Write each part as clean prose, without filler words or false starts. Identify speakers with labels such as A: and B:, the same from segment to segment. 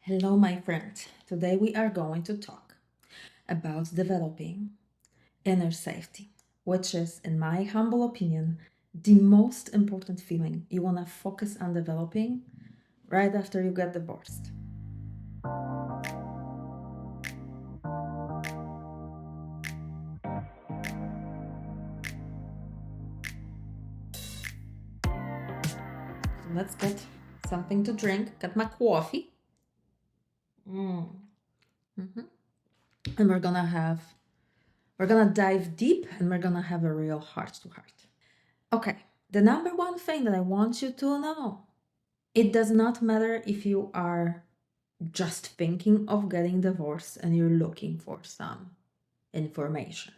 A: Hello, my friend. Today we are going to talk about developing inner safety, which is, in my humble opinion, the most important feeling you want to focus on developing right after you get divorced. So let's get something to drink, get my coffee. Mm-hmm. And we're gonna dive deep and we're gonna have a real heart to heart. Okay, the number one thing that I want you to know, it does not matter if you are just thinking of getting divorced and you're looking for some information.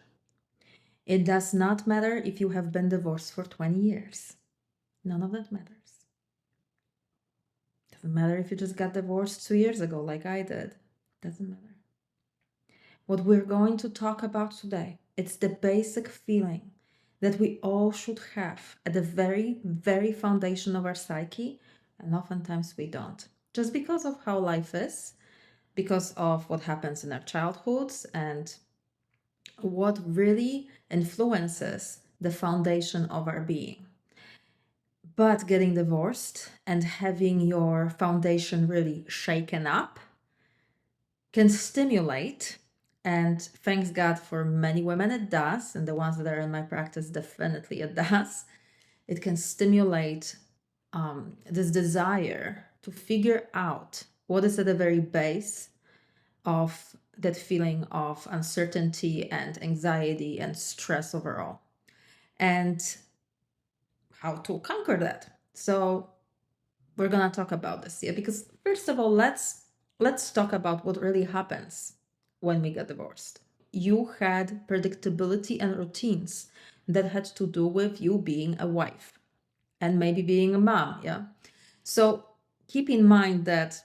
A: It does not matter if you have been divorced for 20 years. None of that matters. Doesn't matter if you just got divorced 2 years ago like I did. Doesn't matter. What we're going to talk about today, it's the basic feeling that we all should have at the very, very foundation of our psyche, and oftentimes we don't. Just because of how life is, because of what happens in our childhoods and what really influences the foundation of our being. But getting divorced and having your foundation really shaken up can stimulate, and thanks God for many women it does, and the ones that are in my practice, definitely it does. It can stimulate this desire to figure out what is at the very base of that feeling of uncertainty and anxiety and stress overall, and how to conquer that. So we're gonna talk about this here because first of all, let's talk about what really happens when we get divorced. You had predictability and routines that had to do with you being a wife and maybe being a mom, yeah. So keep in mind that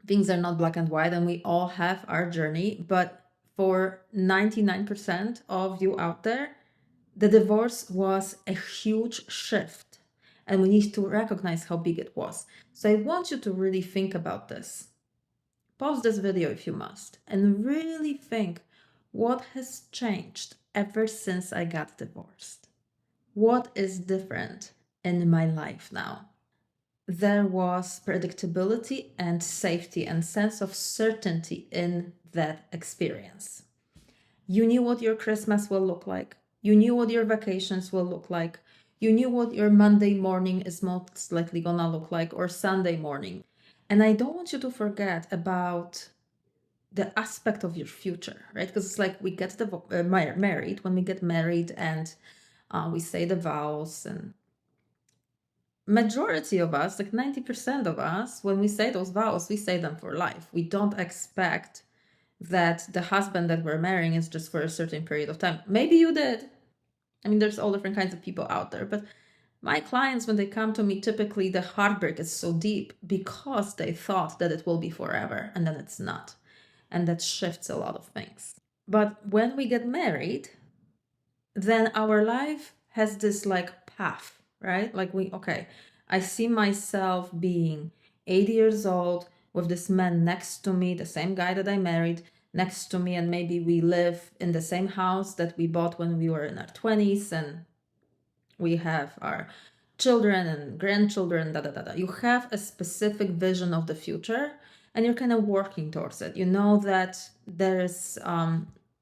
A: things are not black and white and we all have our journey, but for 99% of you out there, the divorce was a huge shift and we need to recognize how big it was. So I want you to really think about this. Pause this video if you must and really think, what has changed ever since I got divorced? What is different in my life now? There was predictability and safety and sense of certainty in that experience. You knew what your Christmas will look like. You knew what your vacations will look like. You knew what your Monday morning is most likely gonna look like, or Sunday morning. And I don't want you to forget about the aspect of your future, right? Because it's like we get married. When we get married and we say the vows, and majority of us, like 90% of us, when we say those vows, we say them for life. We don't expect that the husband that we're marrying is just for a certain period of time. Maybe you did. I mean, there's all different kinds of people out there, but my clients, when they come to me, typically the heartbreak is so deep because they thought that it will be forever, and then it's not. And that shifts a lot of things. But when we get married, then our life has this like path, right? Like I see myself being 80 years old with this man next to me, the same guy that I married next to me, and maybe we live in the same house that we bought when we were in our 20s, and we have our children and grandchildren, da da da da. You have a specific vision of the future and you're kind of working towards it. You know that there's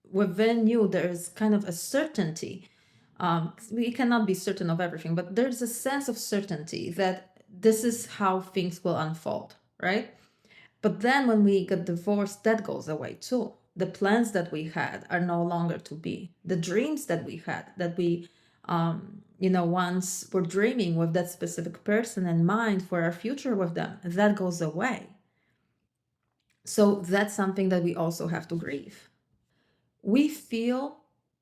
A: within you, there's kind of a certainty. We cannot be certain of everything, but there's a sense of certainty that this is how things will unfold, right? But then when we get divorced, that goes away too. The plans that we had are no longer to be. The dreams that we had, that we, once were dreaming with that specific person in mind for our future with them, that goes away. So that's something that we also have to grieve. We feel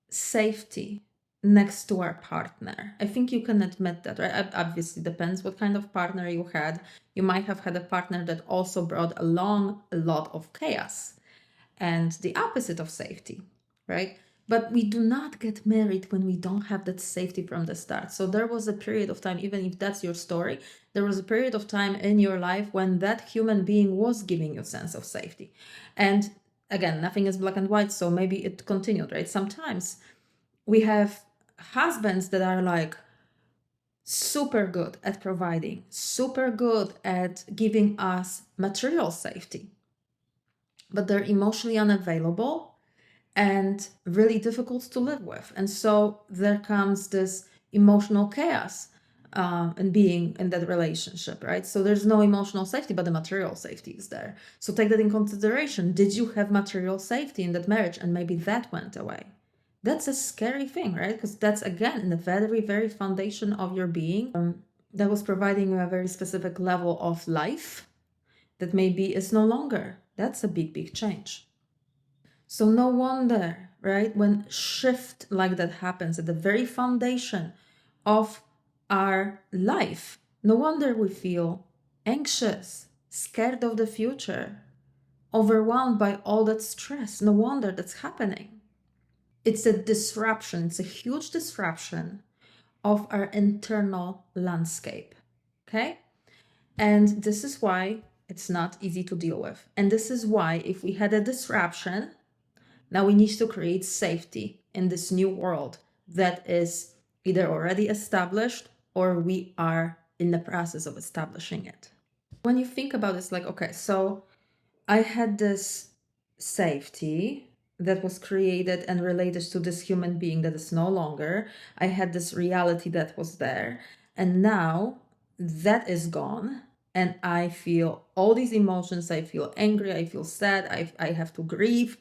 A: safety next to our partner. I think you can admit that, right? Obviously, depends what kind of partner you had. You might have had a partner that also brought along a lot of chaos and the opposite of safety, right? But we do not get married when we don't have that safety from the start. So there was a period of time, even if that's your story, there was a period of time in your life when that human being was giving you a sense of safety. And again, nothing is black and white, so maybe it continued, right? Sometimes we have husbands that are like super good at providing, super good at giving us material safety, but they're emotionally unavailable and really difficult to live with. And so there comes this emotional chaos in being in that relationship, right? So there's no emotional safety, but the material safety is there. So take that in consideration. Did you have material safety in that marriage? And maybe that went away. That's a scary thing, right? Because that's, again, in the very, very foundation of your being, that was providing you a very specific level of life that maybe is no longer. That's a big, big change. So no wonder, right, when shift like that happens at the very foundation of our life, no wonder we feel anxious, scared of the future, overwhelmed by all that stress. No wonder that's happening. It's a disruption, it's a huge disruption of our internal landscape, okay? And this is why it's not easy to deal with. And this is why if we had a disruption, now we need to create safety in this new world that is either already established or we are in the process of establishing it. When you think about this, like, okay, so I had this safety that was created and related to this human being that is no longer. I had this reality that was there. And now that is gone. And I feel all these emotions. I feel angry. I feel sad. I have to grieve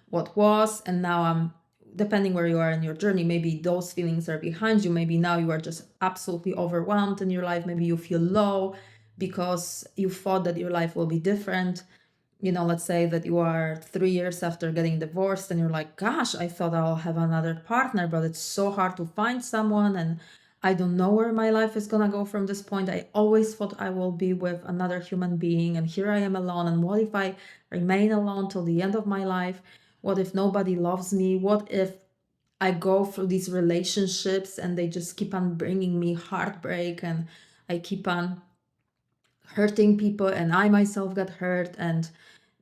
A: what was. And now I'm, depending where you are in your journey, maybe those feelings are behind you. Maybe now you are just absolutely overwhelmed in your life. Maybe you feel low because you thought that your life will be different. You know, let's say that you are 3 years after getting divorced and you're like, gosh, I thought I'll have another partner, but it's so hard to find someone and I don't know where my life is gonna go from this point. I always thought I will be with another human being and here I am alone. And what if I remain alone till the end of my life? What if nobody loves me? What if I go through these relationships and they just keep on bringing me heartbreak and I keep on hurting people and I myself got hurt and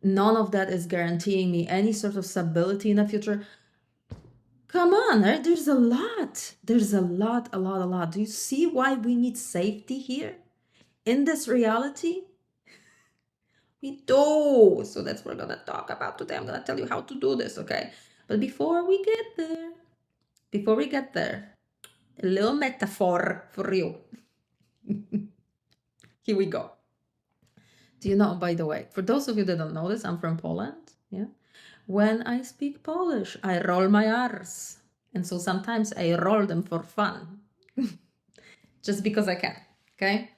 A: none of that is guaranteeing me any sort of stability in the future? Come on, right? There's a lot. There's a lot. Do you see why we need safety here in this reality? We do. So that's what we're gonna talk about today. I'm gonna tell you how to do this, okay? But before we get there, a little metaphor for you. Here we go. Do you know, by the way, for those of you that don't know this, I'm from Poland. Yeah. When I speak Polish, I roll my R's. And so sometimes I roll them for fun. Just because I can. Okay.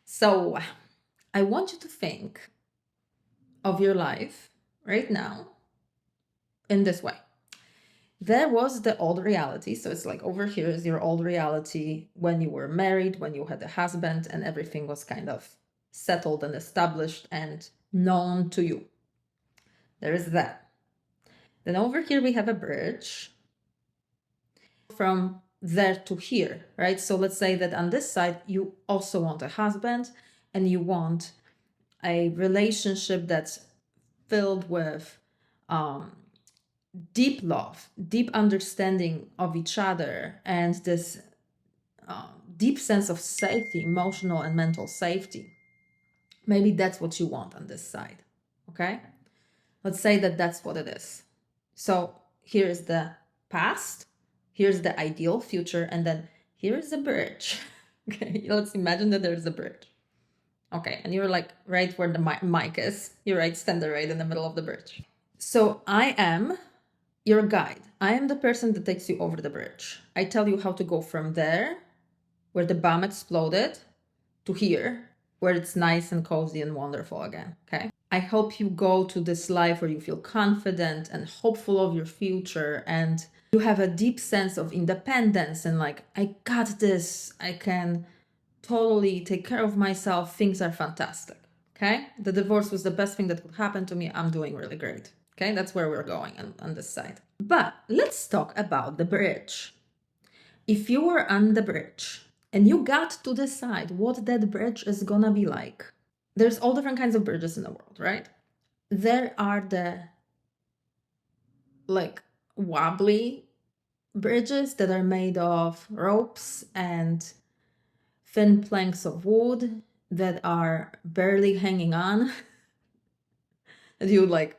A: So I want you to think of your life right now in this way. There was the old reality. So it's like over here is your old reality when you were married, when you had a husband, and everything was kind of settled and established and known to you. There is that. Then over here we have a bridge from there to here, right? So let's say that on this side you also want a husband and you want a relationship that's filled with deep love, deep understanding of each other, and this deep sense of safety, emotional and mental safety. Maybe that's what you want on this side, okay? Let's say that that's what it is. So here's the past, here's the ideal future, and then here's the bridge. Okay, let's imagine that there's a bridge. Okay, and you're like right where the mic is. You're right, standing right in the middle of the bridge. So I am your guide. I am the person that takes you over the bridge. I tell you how to go from there, where the bomb exploded, to here, where it's nice and cozy and wonderful again, okay? I help you go to this life where you feel confident and hopeful of your future and you have a deep sense of independence and like, I got this, I can totally take care of myself, things are fantastic, okay? The divorce was the best thing that could happen to me, I'm doing really great, Okay, that's where we're going on this side. But let's talk about the bridge. If you were on the bridge and you got to decide what that bridge is gonna be like, there's all different kinds of bridges in the world, right? There are the like wobbly bridges that are made of ropes and thin planks of wood that are barely hanging on. And you like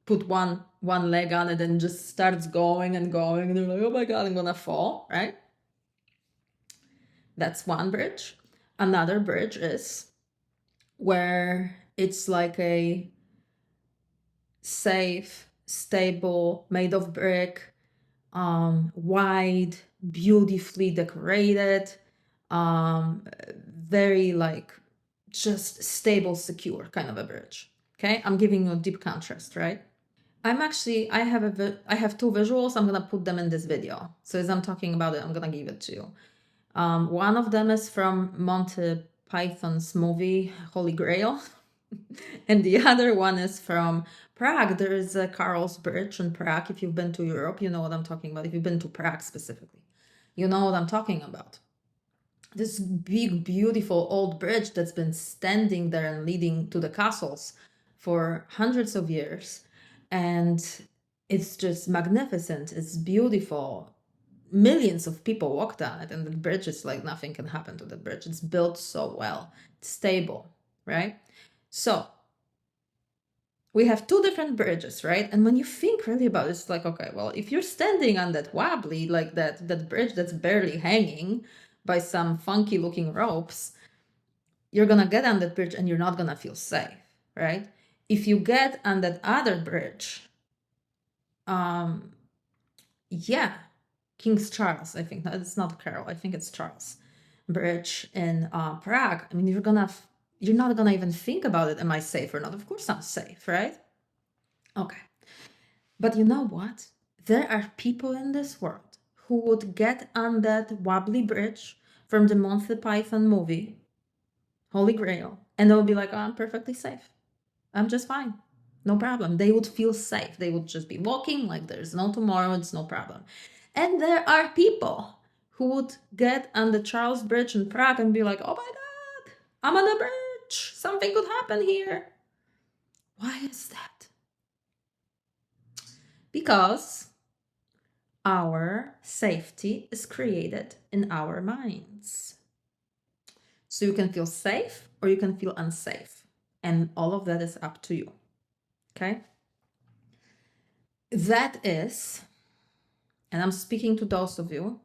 A: put one leg on it and just starts going and going, and you're like, oh my god, I'm gonna fall, right? That's one bridge. Another bridge is where it's like a safe, stable, made of brick, wide, beautifully decorated, very like just stable, secure kind of a bridge. Okay, I'm giving you a deep contrast, right? I have two visuals. I'm gonna put them in this video. So as I'm talking about it, I'm gonna give it to you. One of them is from Monty Python's movie Holy Grail, and the other one is from Prague. There is a Karl's Bridge in Prague. If you've been to Europe, you know what I'm talking about. If you've been to Prague specifically, you know what I'm talking about. This big, beautiful old bridge that's been standing there and leading to the castles for hundreds of years. And it's just magnificent. It's beautiful. Millions of people walked on it, and the bridge is like nothing can happen to the bridge. It's built so well, it's stable, right? So we have two different bridges, right? And when you think really about it, it's like, okay, well, if you're standing on that wobbly, like that bridge that's barely hanging by some funky looking ropes, you're gonna get on that bridge and you're not gonna feel safe, right? If you get on that other bridge, yeah, King's Charles, I think. No, it's not Carol, I think it's Charles Bridge in Prague. I mean, you're not gonna even think about it. Am I safe or not? Of course I'm safe, right? Okay. But you know what? There are people in this world who would get on that wobbly bridge from the Monty Python movie, Holy Grail, and they'll be like, oh, I'm perfectly safe. I'm just fine. No problem. They would feel safe. They would just be walking like there's no tomorrow. It's no problem. And there are people who would get on the Charles Bridge in Prague and be like, oh my God, I'm on the bridge. Something could happen here. Why is that? Because our safety is created in our minds. So you can feel safe or you can feel unsafe. And all of that is up to you. Okay? That is, and I'm speaking to those of you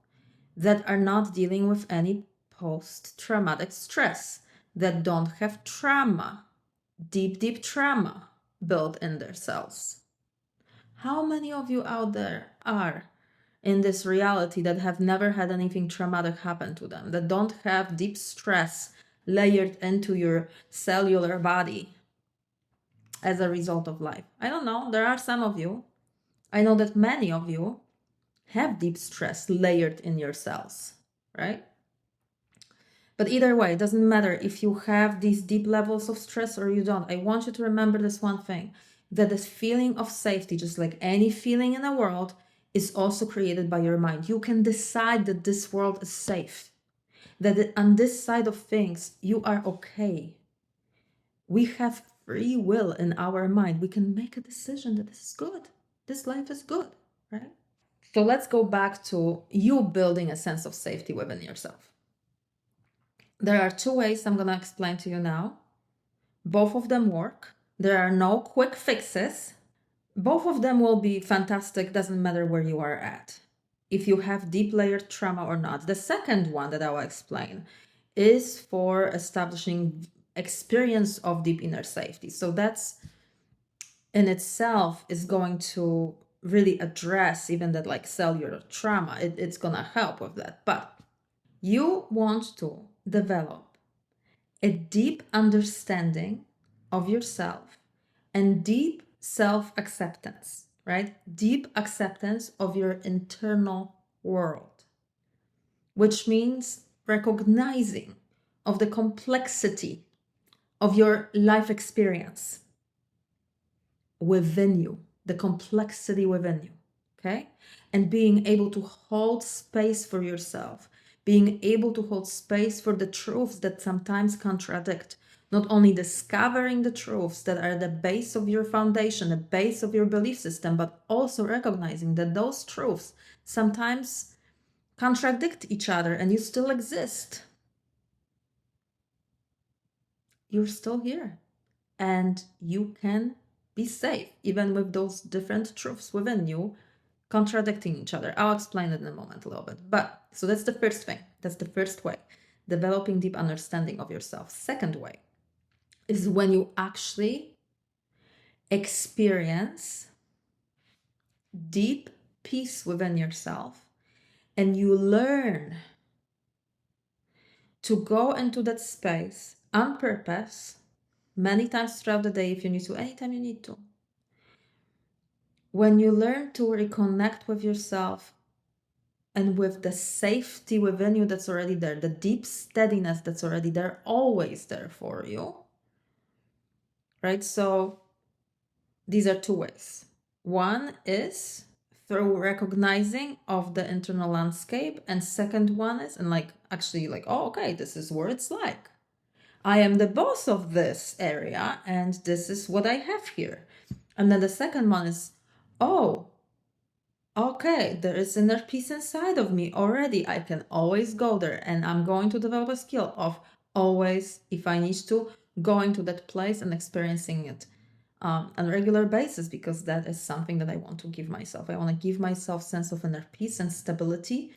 A: that are not dealing with any post-traumatic stress, that don't have trauma, deep trauma built in their cells. How many of you out there are in this reality that have never had anything traumatic happen to them, that don't have deep stress layered into your cellular body as a result of life? I don't know. There are some of you. I know that many of you have deep stress layered in your cells, right? But either way, it doesn't matter if you have these deep levels of stress or you don't. I want you to remember this one thing, that this feeling of safety, just like any feeling in the world, is also created by your mind. You can decide that this world is safe, that on this side of things, you are okay. We have free will in our mind. We can make a decision that this is good. This life is good, right? So let's go back to you building a sense of safety within yourself. There are two ways I'm going to explain to you now. Both of them work. There are no quick fixes. Both of them will be fantastic, doesn't matter where you are at, if you have deep layered trauma or not. The second one that I will explain is for establishing experience of deep inner safety. So that's in itself is going to really address even that like cellular trauma. It's going to help with that. But you want to develop a deep understanding of yourself and deep self-acceptance, right? Deep acceptance of your internal world, which means recognizing of the complexity of your life experience within you. the complexity within you, okay? And being able to hold space for yourself, being able to hold space for the truths that sometimes contradict, not only discovering the truths that are the base of your foundation, the base of your belief system, but also recognizing that those truths sometimes contradict each other and you still exist. You're still here and you can be safe even with those different truths within you contradicting each other. I'll explain it in a moment a little bit. But so that's the first thing. That's the first way. Developing deep understanding of yourself. Second way is when you actually experience deep peace within yourself and you learn to go into that space on purpose many times throughout the day if you need to, anytime you need to. When you learn to reconnect with yourself and with the safety within you that's already there, the deep steadiness that's already there, always there for you, right? So these are two ways. One is through recognizing of the internal landscape, and second one is, and like actually like, oh, okay, this is where it's like. I am the boss of this area and this is what I have here. And then the second one is, oh, okay, there is inner peace inside of me already. I can always go there and I'm going to develop a skill of always, if I need to, going to that place and experiencing it on a regular basis, because that is something that I want to give myself. I want to give myself sense of inner peace and stability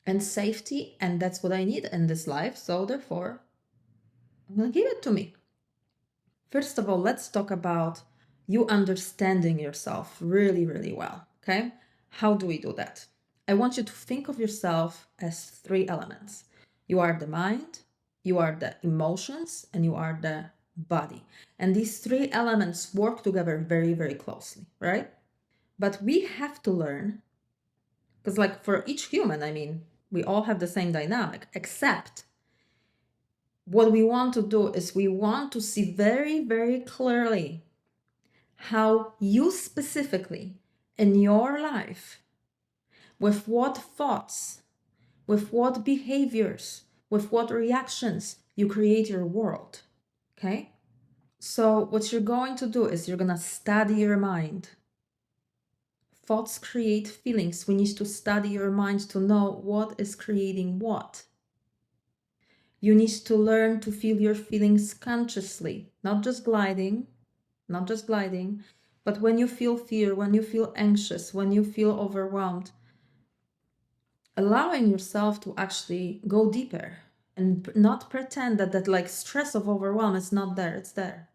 A: and safety, and that's what I need in this life. So therefore, I'm going to give it to me. First of all, let's talk about you understanding yourself really, really well, okay? How do we do that? I want you to think of yourself as three elements. You are the mind, you are the emotions, and you are the body. And these three elements work together very, very closely, right? But we have to learn, because like for each human, I mean, we all have the same dynamic, except what we want to do is we want to see very, very clearly how you specifically in your life, with what thoughts, with what behaviors, with what reactions you create your world. Okay? So, what you're going to do is you're going to study your mind. Thoughts create feelings. We need to study your mind to know what is creating what. You need to learn to feel your feelings consciously, not just gliding, but when you feel fear, when you feel anxious, when you feel overwhelmed, allowing yourself to actually go deeper and not pretend that like stress of overwhelm is not there, it's there.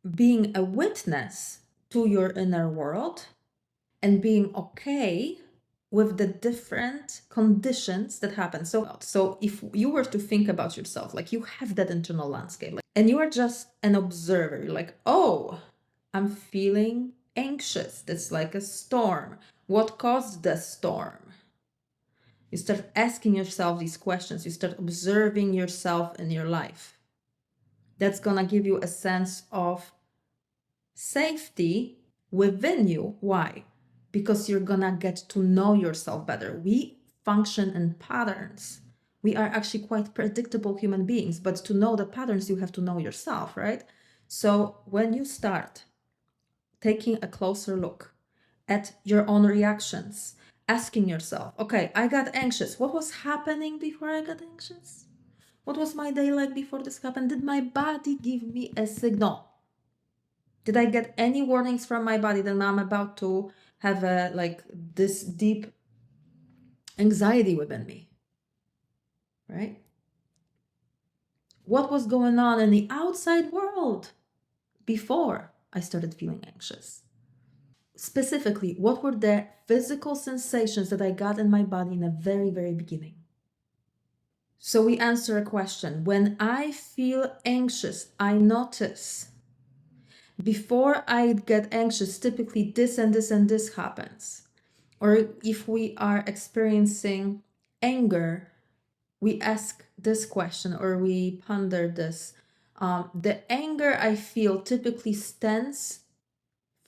A: Being a witness to your inner world and being okay with the different conditions that happen. So if you were to think about yourself, like you have that internal landscape, like, and you are just an observer, you're like, oh, I'm feeling anxious. That's like a storm. What caused the storm? You start asking yourself these questions. You start observing yourself in your life. That's gonna give you a sense of safety within you. Why? Because you're gonna get to know yourself better. We function in patterns. We are actually quite predictable human beings, but to know the patterns, you have to know yourself, right? So when you start taking a closer look at your own reactions, asking yourself, okay, I got anxious. What was happening before I got anxious? What was my day like before this happened? Did my body give me a signal? Did I get any warnings from my body that I'm about to have a like this deep anxiety within me? Right? What was going on in the outside world before I started feeling anxious? Specifically, what were the physical sensations that I got in my body in the very, very beginning? So we answer a question. When I feel anxious, I notice before I get anxious, typically this and this and this happens. Or if we are experiencing anger, we ask this question or we ponder this. The anger I feel typically stems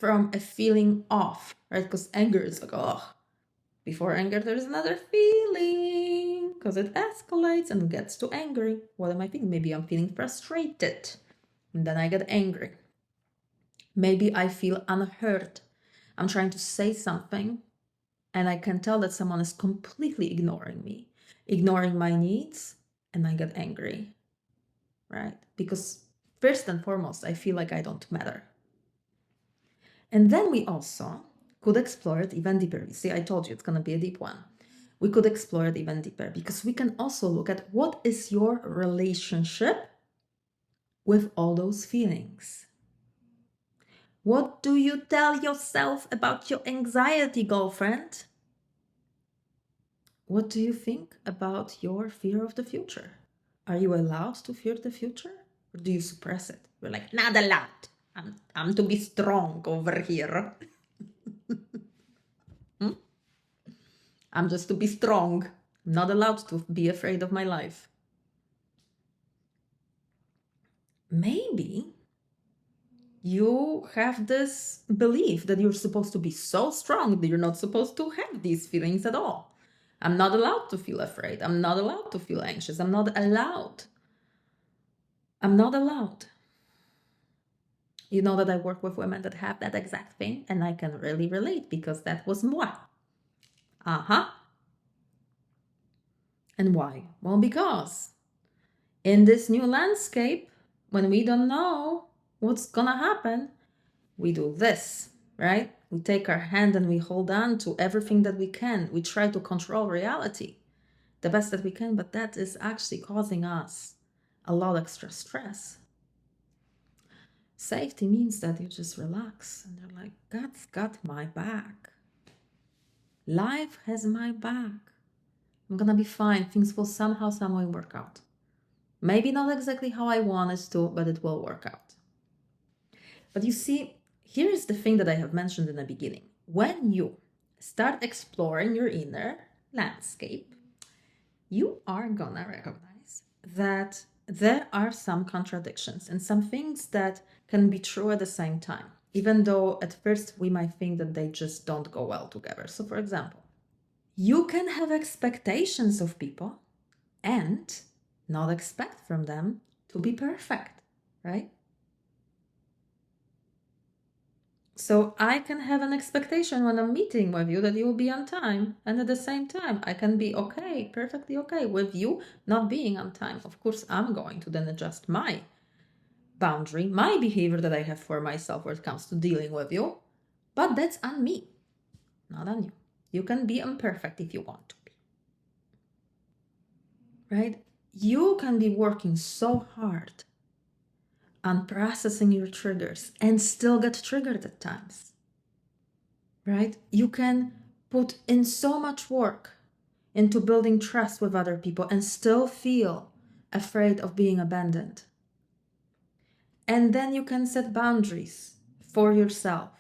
A: from a feeling of, right? Because anger is like, oh, before anger, there's another feeling because it escalates and gets too angry. What am I feeling? Maybe I'm feeling frustrated and then I get angry. Maybe I feel unheard. I'm trying to say something and I can tell that someone is completely ignoring me, ignoring my needs, and I get angry, right? Because first and foremost, I feel like I don't matter. And then we also could explore it even deeper. See, I told you it's going to be a deep one. We could explore it even deeper because we can also look at what is your relationship with all those feelings. What do you tell yourself about your anxiety, girlfriend? What do you think about your fear of the future? Are you allowed to fear the future? Or do you suppress it? You're like, not allowed. I'm to be strong over here. I'm just to be strong. I'm not allowed to be afraid of my life. Maybe you have this belief that you're supposed to be so strong that you're not supposed to have these feelings at all. I'm not allowed to feel afraid. I'm not allowed to feel anxious. I'm not allowed. I'm not allowed. You know that I work with women that have that exact thing, and I can really relate because that was moi. And why? Well, because in this new landscape, when we don't know what's gonna happen, we do this, right? We take our hand and we hold on to everything that we can. We try to control reality the best that we can, but that is actually causing us a lot of extra stress. Safety means that you just relax and you're like, God's got my back. Life has my back. I'm gonna be fine. Things will somehow, some way work out. Maybe not exactly how I want it to, but it will work out. But you see, here is the thing that I have mentioned in the beginning. When you start exploring your inner landscape, you are gonna recognize that there are some contradictions and some things that can be true at the same time, even though at first we might think that they just don't go well together. So, for example, you can have expectations of people and not expect from them to be perfect, right? So I can have an expectation when I'm meeting with you that you will be on time. And at the same time, I can be okay, perfectly okay with you not being on time. Of course, I'm going to then adjust my boundary, my behavior that I have for myself when it comes to dealing with you. But that's on me, not on you. You can be imperfect if you want to be. Right? You can be working so hard on processing your triggers and still get triggered at times. Right? You can put in so much work into building trust with other people and still feel afraid of being abandoned. And then you can set boundaries for yourself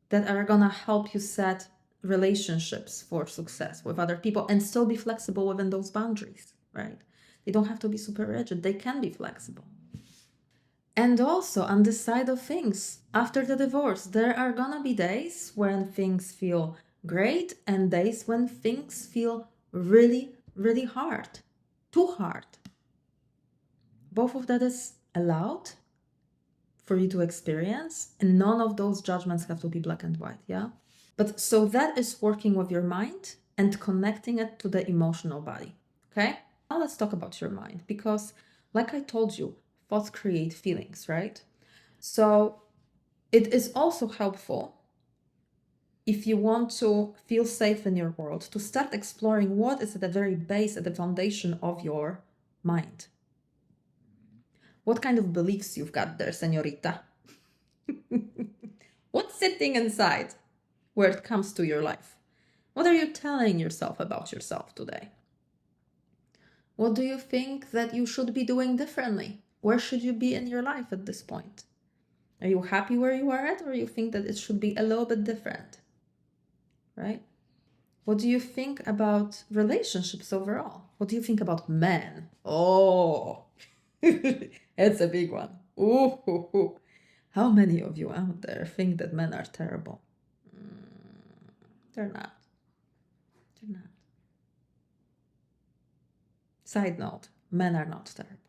A: that are gonna help you set relationships for success with other people and still be flexible within those boundaries, right? They don't have to be super rigid, they can be flexible. And also on the side of things, after the divorce, there are gonna be days when things feel great and days when things feel really, really hard, too hard. Both of that is allowed for you to experience, and none of those judgments have to be black and white, yeah? But so that is working with your mind and connecting it to the emotional body, okay? Now let's talk about your mind because, like I told you, thoughts create feelings, right? So it is also helpful if you want to feel safe in your world to start exploring what is at the very base, at the foundation of your mind. What kind of beliefs you've got there, señorita? What's sitting inside where it comes to your life? What are you telling yourself about yourself today? What do you think that you should be doing differently? Where should you be in your life at this point? Are you happy where you are at, or you think that it should be a little bit different? Right? What do you think about relationships overall? What do you think about men? Oh, it's a big one. Ooh. How many of you out there think that men are terrible? They're not. They're not. Side note, men are not terrible.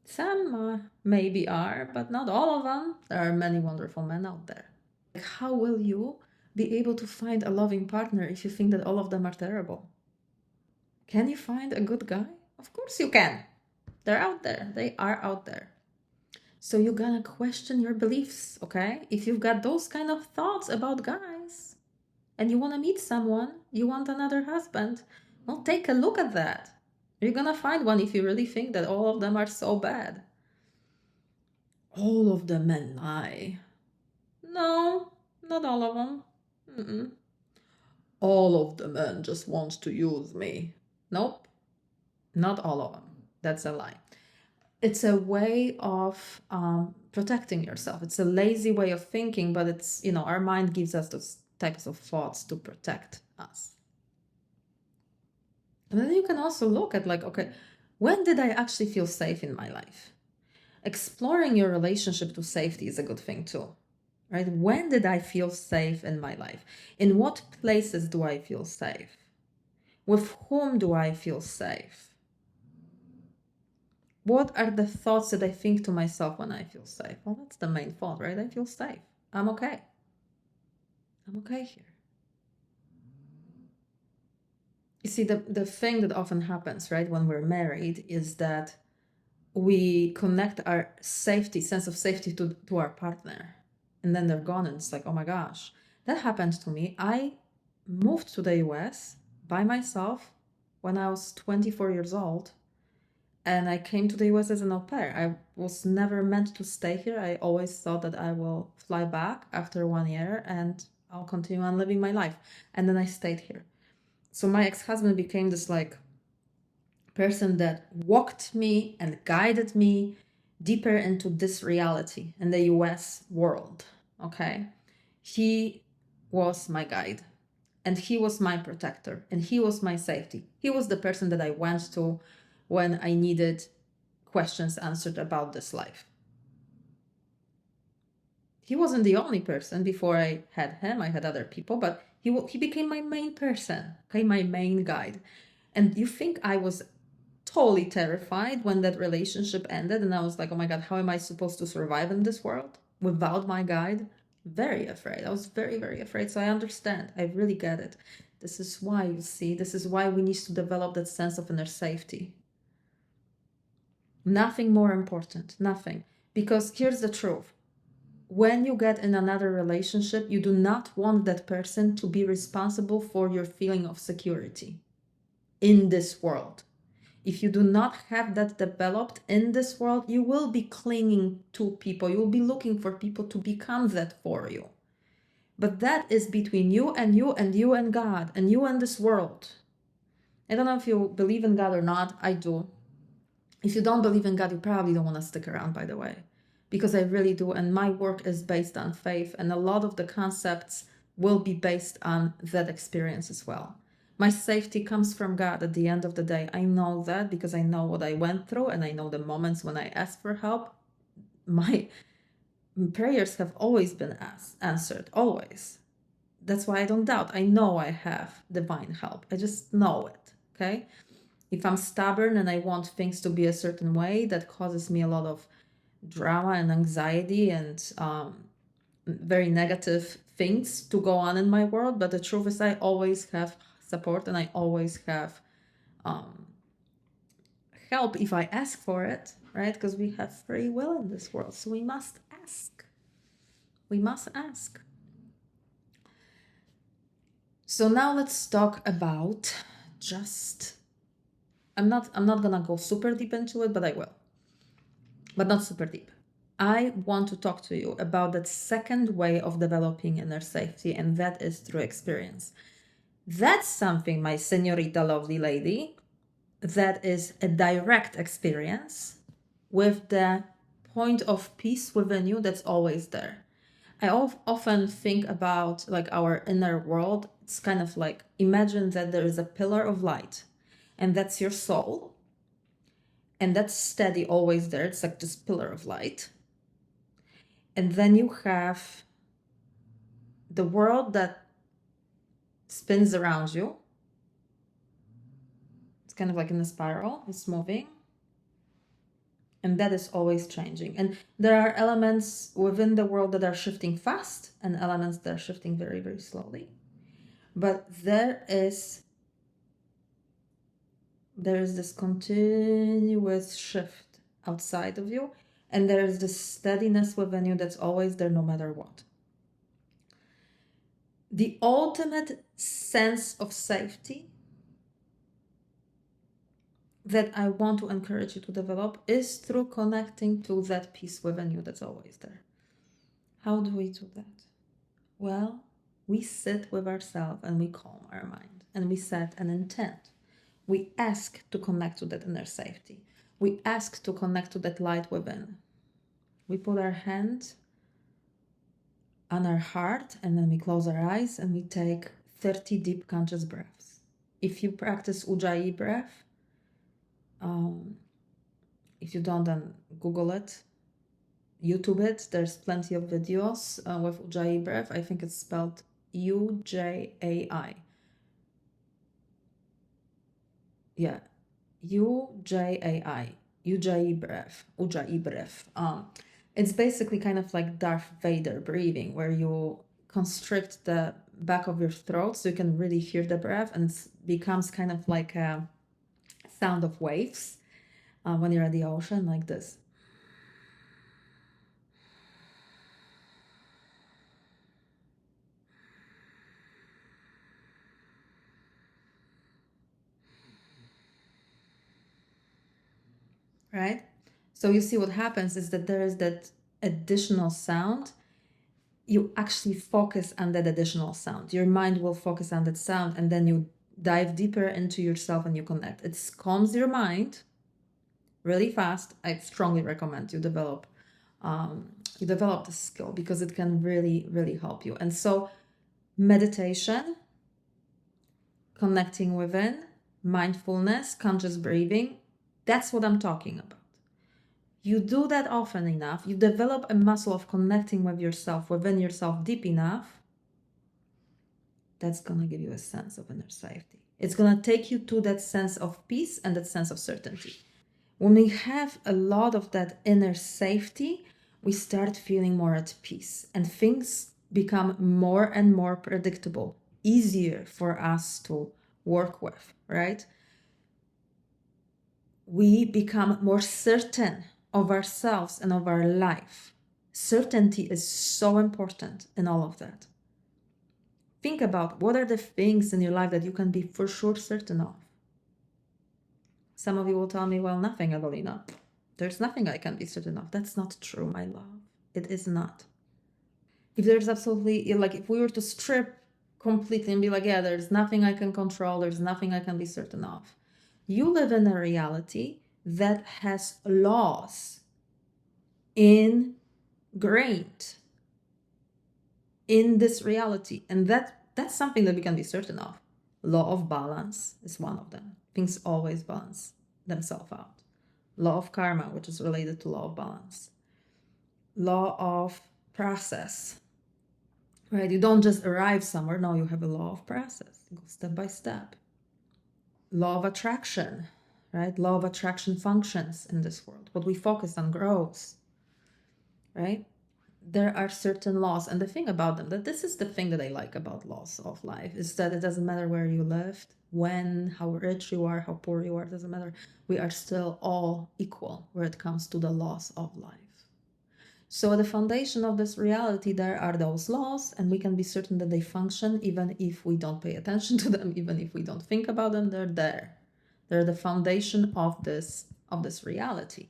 A: Some maybe are, but not all of them. There are many wonderful men out there. How will you be able to find a loving partner if you think that all of them are terrible? Can you find a good guy? Of course you can. They're out there. They are out there. So you're gonna question your beliefs, okay? If you've got those kind of thoughts about guys and you want to meet someone, you want another husband, well, take a look at that. You're gonna find one if you really think that all of them are so bad. All of the men lie. No, not all of them. Mm-mm. All of the men just want to use me. Nope, not all of them. That's a lie. It's a way of protecting yourself. It's a lazy way of thinking, but it's, our mind gives us those types of thoughts to protect us. And then you can also look at okay, when did I actually feel safe in my life? Exploring your relationship to safety is a good thing too, right? When did I feel safe in my life? In what places do I feel safe? With whom do I feel safe? What are the thoughts that I think to myself when I feel safe? Well, that's the main thought, right? I feel safe. I'm okay. I'm okay here. You see, the thing that often happens, right, when we're married is that we connect our sense of safety to our partner. And then they're gone and it's like, oh my gosh. That happened to me. I moved to the US by myself when I was 24 years old. And I came to the US as an au pair. I was never meant to stay here. I always thought that I will fly back after 1 year and I'll continue on living my life. And then I stayed here. So my ex-husband became this person that walked me and guided me deeper into this reality in the US world. Okay. He was my guide and he was my protector and he was my safety. He was the person that I went to when I needed questions answered about this life. He wasn't the only person. Before I had him, I had other people, but he became my main person, okay, my main guide. And you think I was totally terrified when that relationship ended and I was like, oh my God, how am I supposed to survive in this world without my guide? Very afraid. I was very, very afraid. So I understand. I really get it. This is why, this is why we need to develop that sense of inner safety. Nothing more important, nothing. Because here's the truth. When you get in another relationship, you do not want that person to be responsible for your feeling of security in this world. If you do not have that developed in this world, you will be clinging to people. You will be looking for people to become that for you. But that is between you and you and you and God and you and this world. I don't know if you believe in God or not. I do. If you don't believe in God, you probably don't want to stick around, by the way, because I really do. And my work is based on faith. And a lot of the concepts will be based on that experience as well. My safety comes from God at the end of the day. I know that because I know what I went through and I know the moments when I asked for help. My prayers have always been answered, always. That's why I don't doubt. I know I have divine help. I just know it, okay? If I'm stubborn and I want things to be a certain way, that causes me a lot of drama and anxiety and very negative things to go on in my world. But the truth is I always have support and I always have help if I ask for it, right? Because we have free will in this world. So we must ask. We must ask. So now let's talk about I'm not gonna go super deep into it, but I will. But not super deep. I want to talk to you about that second way of developing inner safety, and that is through experience. That's something, my señorita lovely lady, that is a direct experience with the point of peace within you that's always there. I often think about our inner world. It's kind of like, imagine that there is a pillar of light and that's your soul. And that's steady, always there. It's like this pillar of light. And then you have the world that spins around you. It's kind of like in a spiral, it's moving. And that is always changing. And there are elements within the world that are shifting fast and elements that are shifting very, very slowly. But there is this continuous shift outside of you, and there is this steadiness within you that's always there no matter what. The ultimate sense of safety that I want to encourage you to develop is through connecting to that peace within you that's always there. How do we do that? Well, we sit with ourselves and we calm our mind and we set an intent. We ask to connect to that inner safety. We ask to connect to that light within. We put our hand on our heart and then we close our eyes and we take 30 deep conscious breaths. If you practice Ujjayi breath, if you don't, then Google it, YouTube it. There's plenty of videos with Ujjayi breath. I think it's spelled Ujai. Yeah, Ujai. Ujjayi breath. It's basically kind of like Darth Vader breathing, where you constrict the back of your throat so you can really hear the breath, and it becomes kind of like a sound of waves when you're at the ocean, like this. Right? So you see what happens is that there is that additional sound. You actually focus on that additional sound. Your mind will focus on that sound, and then you dive deeper into yourself and you connect. It calms your mind really fast. I strongly recommend you develop this skill because it can really, really help you. And so meditation, connecting within, mindfulness, conscious breathing, that's what I'm talking about. You do that often enough, you develop a muscle of connecting with yourself, within yourself deep enough, that's going to give you a sense of inner safety. It's going to take you to that sense of peace and that sense of certainty. When we have a lot of that inner safety, we start feeling more at peace and things become more and more predictable, easier for us to work with, right? We become more certain of ourselves and of our life. Certainty is so important in all of that. Think about what are the things in your life that you can be for sure certain of. Some of you will tell me, well, nothing, Evelina. There's nothing I can be certain of. That's not true, my love. It is not. If there's absolutely, like, if we were to strip completely and be like, yeah, there's nothing I can control, there's nothing I can be certain of. You live in a reality that has laws ingrained in this reality. And that's something that we can be certain of. Law of balance is one of them. Things always balance themselves out. Law of karma, which is related to law of balance. Law of process, right? You don't just arrive somewhere. No, you have a law of process. You go step by step. Law of attraction, right? Law of attraction functions in this world. What we focus on grows, right? There are certain laws, and the thing about them, that this is the thing that I like about laws of life, is that it doesn't matter where you lived, when, how rich you are, how poor you are, it doesn't matter. We are still all equal where it comes to the laws of life. So at the foundation of this reality, there are those laws, and we can be certain that they function even if we don't pay attention to them, even if we don't think about them. They're there. They're the foundation of this reality.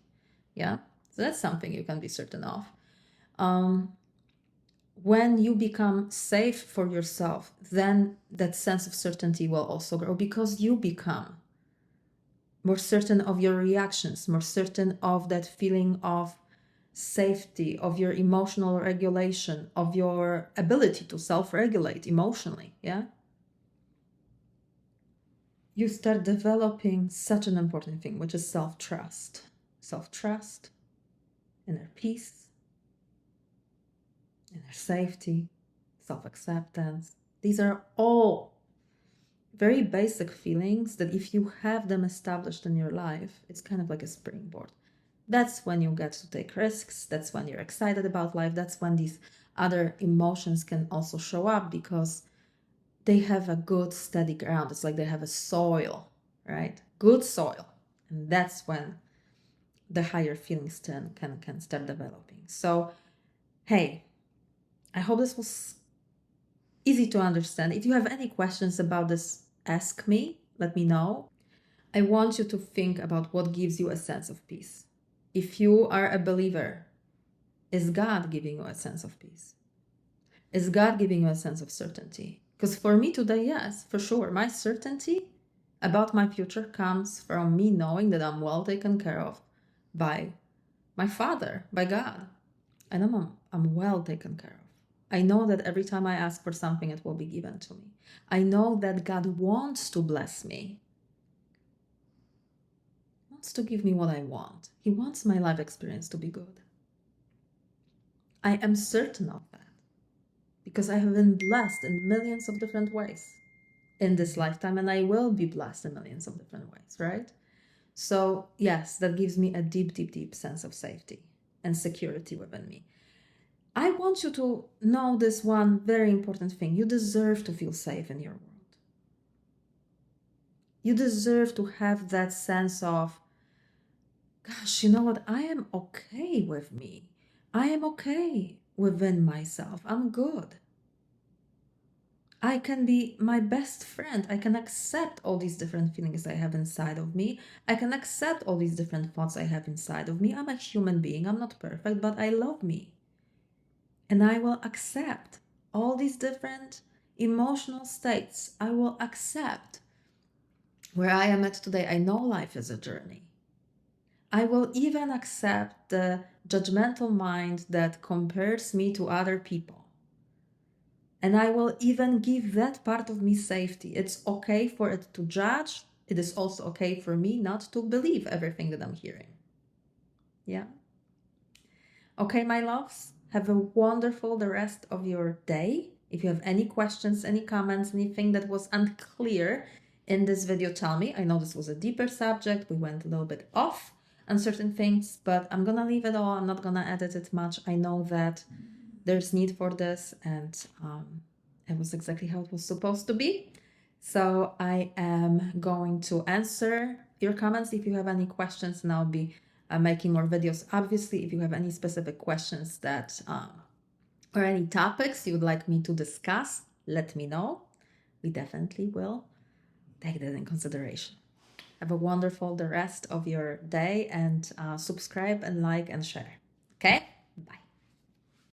A: Yeah, so that's something you can be certain of. When you become safe for yourself, then that sense of certainty will also grow, because you become more certain of your reactions, more certain of that feeling of safety, of your emotional regulation, of your ability to self-regulate emotionally. Yeah, you start developing such an important thing, which is self-trust, inner peace, inner safety, self-acceptance. These are all very basic feelings that if you have them established in your life, it's kind of like a springboard. That's when you get to take risks. That's when you're excited about life. That's when these other emotions can also show up because they have a good steady ground. It's like they have a soil, right? Good soil. And that's when the higher feelings can start developing. So, hey, I hope this was easy to understand. If you have any questions about this, ask me, let me know. I want you to think about what gives you a sense of peace. If you are a believer, is God giving you a sense of peace? Is God giving you a sense of certainty? Because for me today, yes, for sure. My certainty about my future comes from me knowing that I'm well taken care of by my Father, by God. And I'm well taken care of. I know that every time I ask for something, it will be given to me. I know that God wants to bless me, wants to give me what I want. He wants my life experience to be good. I am certain of that because I have been blessed in millions of different ways in this lifetime, and I will be blessed in millions of different ways, right? So, yes, that gives me a deep, deep, deep sense of safety and security within me. I want you to know this one very important thing. You deserve to feel safe in your world. You deserve to have that sense of, gosh, you know what? I am okay with me. I am okay within myself. I'm good. I can be my best friend. I can accept all these different feelings I have inside of me. I can accept all these different thoughts I have inside of me. I'm a human being. I'm not perfect, but I love me. And I will accept all these different emotional states. I will accept where I am at today. I know life is a journey. I will even accept the judgmental mind that compares me to other people. And I will even give that part of me safety. It's okay for it to judge. It is also okay for me not to believe everything that I'm hearing. Yeah. Okay, my loves, have a wonderful the rest of your day. If you have any questions, any comments, anything that was unclear in this video, tell me. I know this was a deeper subject. We went a little bit off on certain things, but I'm gonna leave it all. I'm not gonna edit it much. I know that there's need for this, and it was exactly how it was supposed to be. So I am going to answer your comments if you have any questions, and I'll be making more videos. Obviously, if you have any specific questions that or any topics you would like me to discuss, let me know. We definitely will take that in consideration. Have a wonderful the rest of your day, and subscribe and like and share. Okay? Bye.